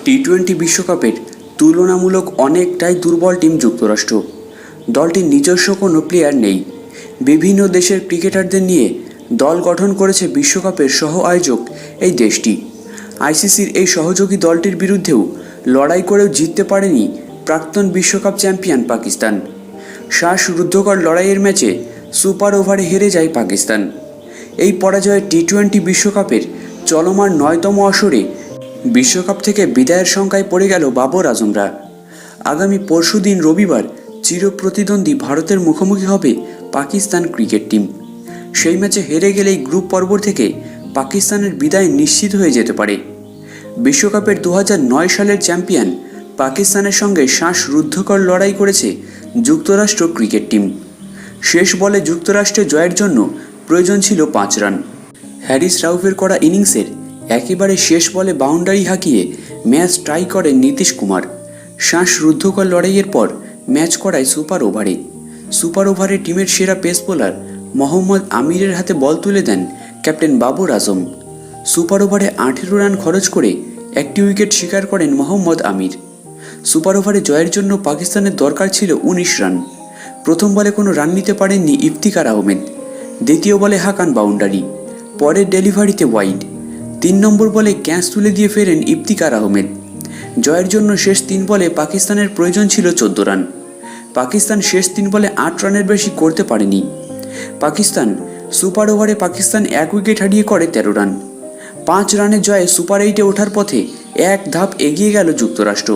টি-20 বিশ্বকাপের তুলনামূলক অনেকটাই দুর্বল টিম যুক্তরাষ্ট্র। দলটির নিজস্ব কোনো প্লেয়ার নেই। বিভিন্ন দেশের ক্রিকেটারদের নিয়ে দল গঠন করেছে বিশ্বকাপের সহ আয়োজক এই দেশটি। আইসিসির এই সহযোগী দলটির বিরুদ্ধেও লড়াই করেও জিততে পারেনি প্রাক্তন বিশ্বকাপ চ্যাম্পিয়ন পাকিস্তান। শ্বাসরুদ্ধকর লড়াইয়ের ম্যাচে সুপার ওভারে হেরে যায় পাকিস্তান। এই পরাজয়ে টি-20 বিশ্বকাপের চলমান 9তম আসরে বিশ্বকাপ থেকে বিদায়ের শঙ্কায় পড়ে গেল বাবর আজমরা। আগামী পরশুদিন রবিবার চিরপ্রতিদ্বন্দ্বী ভারতের মুখোমুখি হবে পাকিস্তান ক্রিকেট টিম। সেই ম্যাচে হেরে গেলেই গ্রুপ পর্ব থেকে পাকিস্তানের বিদায় নিশ্চিত হয়ে যেতে পারে। বিশ্বকাপের 2009 সালের চ্যাম্পিয়ন পাকিস্তানের সঙ্গে শ্বাসরুদ্ধকর লড়াই করেছে যুক্তরাষ্ট্র ক্রিকেট টিম। শেষ বলে যুক্তরাষ্ট্রের জয়ের জন্য প্রয়োজন ছিল 5 রান। হ্যারিস রাউফের করা ইনিংসের একেবারে শেষ বলে বাউন্ডারি হাঁকিয়ে ম্যাচ টাই করেন নীতিশ কুমার। শ্বাসরুদ্ধকর লড়াইয়ের পর ম্যাচ করায় সুপার ওভারে। সুপার ওভারে টিমের সেরা পেস বোলার মোহাম্মদ আমিরের হাতে বল তুলে দেন ক্যাপ্টেন বাবর আজম। সুপার ওভারে 18 রান খরচ করে একটি উইকেট শিকার করেন মোহাম্মদ আমির। সুপার ওভারে জয়ের জন্য পাকিস্তানের দরকার ছিল 19 রান। প্রথম বলে কোনো রান নিতে পারেননি ইফতিকার আহমেদ। দ্বিতীয় বলে হাঁকান বাউন্ডারি, পরের ডেলিভারিতে ওয়াইড। 3 নম্বর বলে ক্যাচ তুলে দিয়ে ফেরেন ইফতিকার আহমেদ। জয়ের জন্য শেষ 3 বলে পাকিস্তানের প্রয়োজন ছিল 14 রান। পাকিস্তান শেষ 3 বলে 8 রানের বেশি করতে পারেনি। সুপার ওভারে পাকিস্তান 1 উইকেট হারিয়ে করে 13 রান। 5 রানের জয়ে সুপার 8-এ ওঠার পথে এক ধাপ এগিয়ে গেল যুক্তরাষ্ট্র।